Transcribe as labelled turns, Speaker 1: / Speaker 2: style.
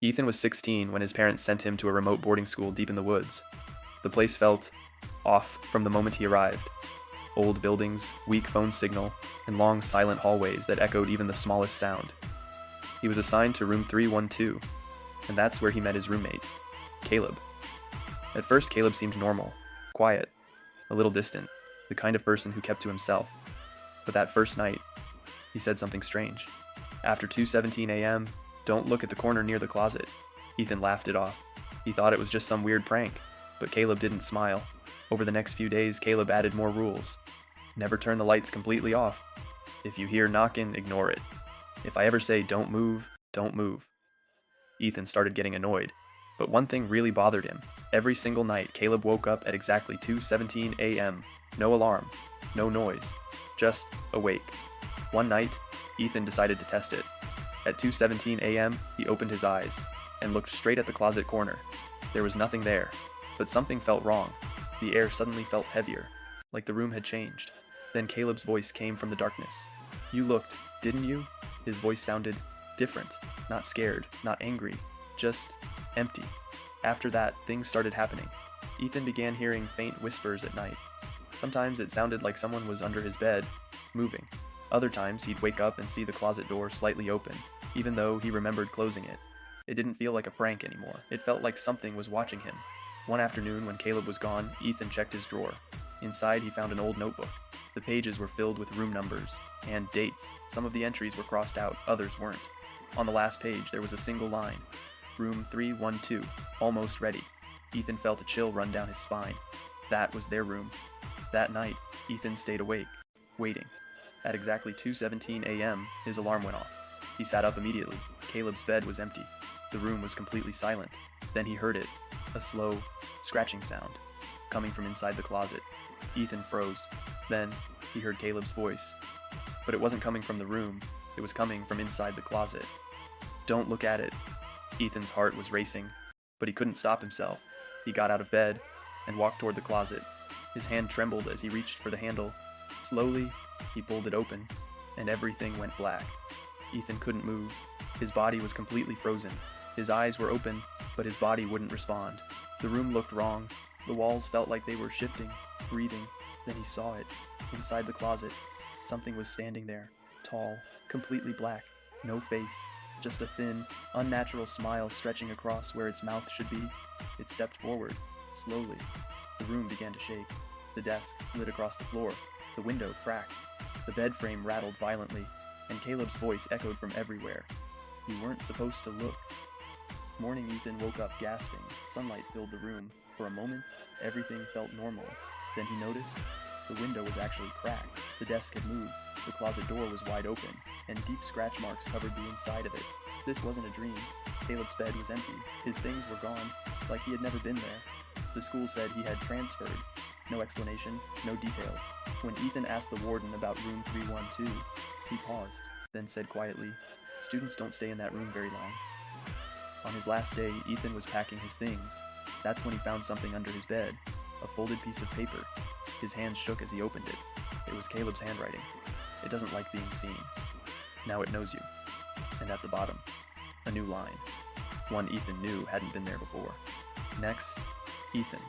Speaker 1: Ethan was 16 when his parents sent him to a remote boarding school deep in the woods. The place felt off from the moment he arrived. Old buildings, weak phone signal, and long silent hallways that echoed even the smallest sound. He was assigned to room 312, and that's where he met his roommate, Caleb. At first, Caleb seemed normal, quiet, a little distant, the kind of person who kept to himself. But that first night, he said something strange. After 2:17 a.m., "Don't look at the corner near the closet." Ethan laughed it off. He thought it was just some weird prank, but Caleb didn't smile. Over the next few days, Caleb added more rules. Never turn the lights completely off. If you hear knocking, ignore it. If I ever say don't move, don't move. Ethan started getting annoyed, but one thing really bothered him. Every single night, Caleb woke up at exactly 2:17 a.m. No alarm, no noise, just awake. One night, Ethan decided to test it. At 2:17 a.m., he opened his eyes and looked straight at the closet corner. There was nothing there, but something felt wrong. The air suddenly felt heavier, like the room had changed. Then Caleb's voice came from the darkness. "You looked, didn't you?" His voice sounded different, not scared, not angry, just empty. After that, things started happening. Ethan began hearing faint whispers at night. Sometimes it sounded like someone was under his bed, moving. Other times he'd wake up and see the closet door slightly open, even though he remembered closing it. It didn't feel like a prank anymore. It felt like something was watching him. One afternoon, when Caleb was gone, Ethan checked his drawer. Inside, he found an old notebook. The pages were filled with room numbers and dates. Some of the entries were crossed out, others weren't. On the last page, there was a single line. Room 312, almost ready. Ethan felt a chill run down his spine. That was their room. That night, Ethan stayed awake, waiting. At exactly 2:17 a.m., his alarm went off. He sat up immediately. Caleb's bed was empty. The room was completely silent. Then he heard it, a slow, scratching sound, coming from inside the closet. Ethan froze. Then, he heard Caleb's voice. But it wasn't coming from the room, it was coming from inside the closet. "Don't look at it." Ethan's heart was racing, but he couldn't stop himself. He got out of bed and walked toward the closet. His hand trembled as he reached for the handle. Slowly, he pulled it open, and everything went black. Ethan couldn't move. His body was completely frozen. His eyes were open, but his body wouldn't respond. The room looked wrong. The walls felt like they were shifting, breathing. Then he saw it. Inside the closet, something was standing there, tall, completely black, no face, just a thin, unnatural smile stretching across where its mouth should be. It stepped forward, slowly. The room began to shake. The desk slid across the floor. The window cracked. The bed frame rattled violently, and Caleb's voice echoed from everywhere. "You weren't supposed to look." Morning, Ethan woke up gasping. Sunlight filled the room. For a moment, everything felt normal. Then he noticed the window was actually cracked. The desk had moved. The closet door was wide open, and deep scratch marks covered the inside of it. This wasn't a dream. Caleb's bed was empty. His things were gone, like he had never been there. The school said he had transferred. No explanation, no detail. When Ethan asked the warden about room 312, he paused, then said quietly, "Students don't stay in that room very long." On his last day, Ethan was packing his things. That's when he found something under his bed, a folded piece of paper. His hands shook as he opened it. It was Caleb's handwriting. It doesn't like being seen. Now it knows you. And at the bottom, a new line. One Ethan knew hadn't been there before. Next, Ethan.